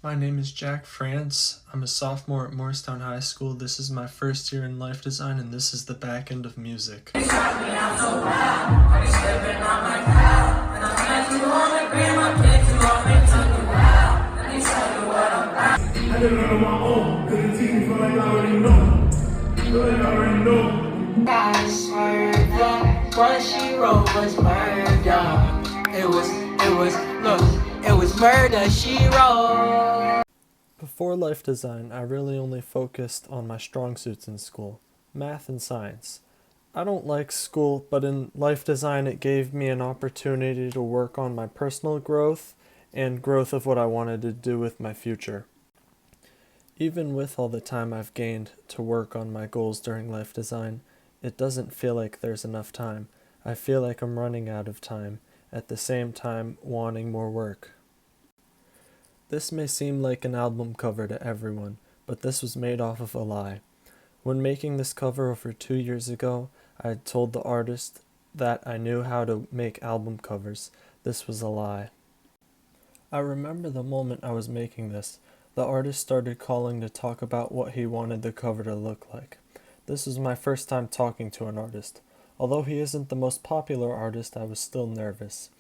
My name is Jack France. I'm a sophomore at Morristown High School. This is my first year in life design, and this is the back end of music. I did it on my own, cause it teach me feel like I already know. Feel like I already know. I swear that what she wrote was murder. It was murder she wrote. Before life design, I really only focused on my strong suits in school, math and science. I don't like school, but in life design it gave me an opportunity to work on my personal growth and growth of what I wanted to do with my future. Even with all the time I've gained to work on my goals during life design, it doesn't feel like there's enough time. I feel like I'm running out of time, at the same time wanting more work. This may seem like an album cover to everyone, but this was made off of a lie. When making this cover over 2 years ago, I had told the artist that I knew how to make album covers. This was a lie. I remember the moment I was making this. The artist started calling to talk about what he wanted the cover to look like. This was my first time talking to an artist. Although he isn't the most popular artist, I was still nervous.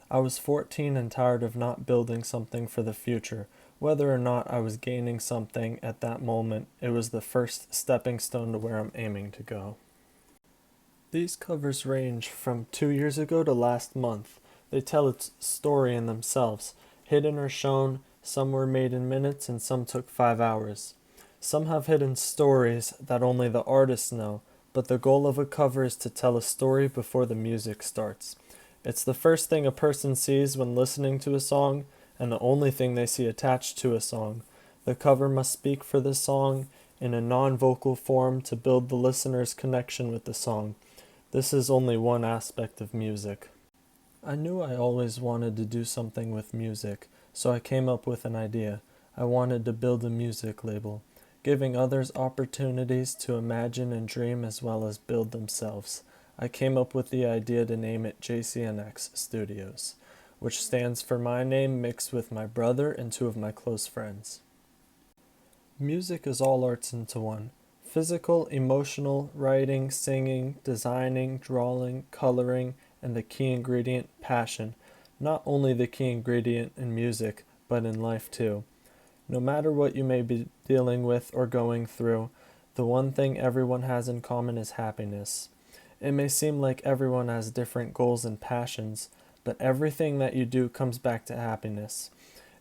I was 14 and tired of not building something for the future. Whether or not I was gaining something at that moment, it was the first stepping stone to where I'm aiming to go. These covers range from 2 years ago to last month. They tell its story in themselves. Hidden or shown, some were made in minutes and some took 5 hours. Some have hidden stories that only the artists know, but the goal of a cover is to tell a story before the music starts. It's the first thing a person sees when listening to a song, and the only thing they see attached to a song. The cover must speak for the song in a non-vocal form to build the listener's connection with the song. This is only one aspect of music. I knew I always wanted to do something with music, so I came up with an idea. I wanted to build a music label, giving others opportunities to imagine and dream as well as build themselves. I came up with the idea to name it JCNX Studios, which stands for my name mixed with my brother and two of my close friends. Music is all arts into one. Physical, emotional, writing, singing, designing, drawing, coloring, and the key ingredient, passion. Not only the key ingredient in music, but in life too. No matter what you may be dealing with or going through, the one thing everyone has in common is happiness. It may seem like everyone has different goals and passions, but everything that you do comes back to happiness.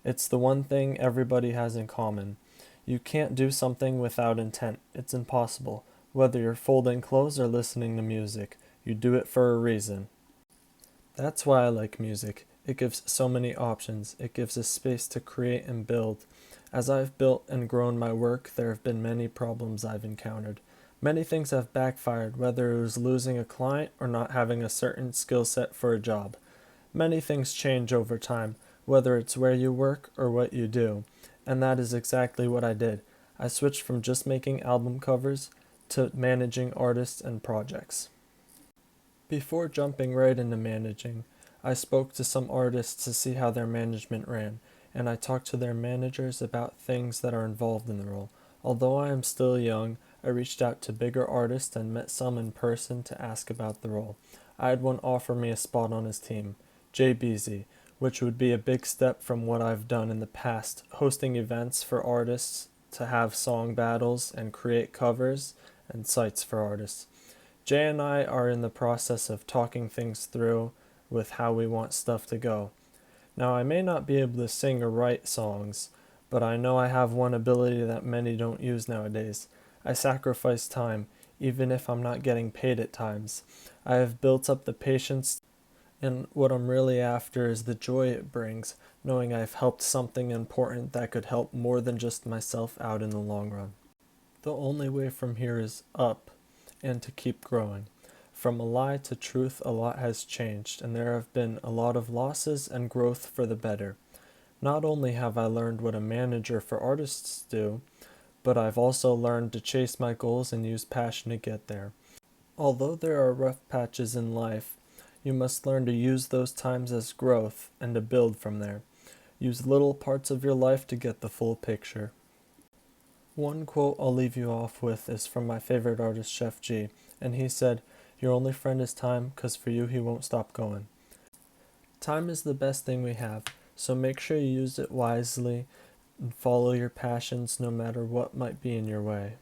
It's the one thing everybody has in common. You can't do something without intent. It's impossible. Whether you're folding clothes or listening to music, you do it for a reason. That's why I like music. It gives so many options. It gives us space to create and build. As I've built and grown my work, there have been many problems I've encountered. Many things have backfired, whether it was losing a client or not having a certain skill set for a job. Many things change over time, whether it's where you work or what you do. And that is exactly what I did. I switched from just making album covers to managing artists and projects. Before jumping right into managing, I spoke to some artists to see how their management ran, and I talked to their managers about things that are involved in the role. Although I am still young, I reached out to bigger artists and met some in person to ask about the role. I had one offer me a spot on his team, JBZ, which would be a big step from what I've done in the past, hosting events for artists to have song battles and create covers and sites for artists. Jay and I are in the process of talking things through with how we want stuff to go. Now, I may not be able to sing or write songs, but I know I have one ability that many don't use nowadays. I sacrifice time, even if I'm not getting paid at times. I have built up the patience, and what I'm really after is the joy it brings, knowing I've helped something important that could help more than just myself out in the long run. The only way from here is up, and to keep growing. From a lie to truth, a lot has changed, and there have been a lot of losses and growth for the better. Not only have I learned what a manager for artists do, but I've also learned to chase my goals and use passion to get there. Although there are rough patches in life, you must learn to use those times as growth and to build from there. Use little parts of your life to get the full picture. One quote I'll leave you off with is from my favorite artist, Chef G, and he said, "Your only friend is time, 'cause for you he won't stop going." Time is the best thing we have, so make sure you use it wisely and follow your passions no matter what might be in your way.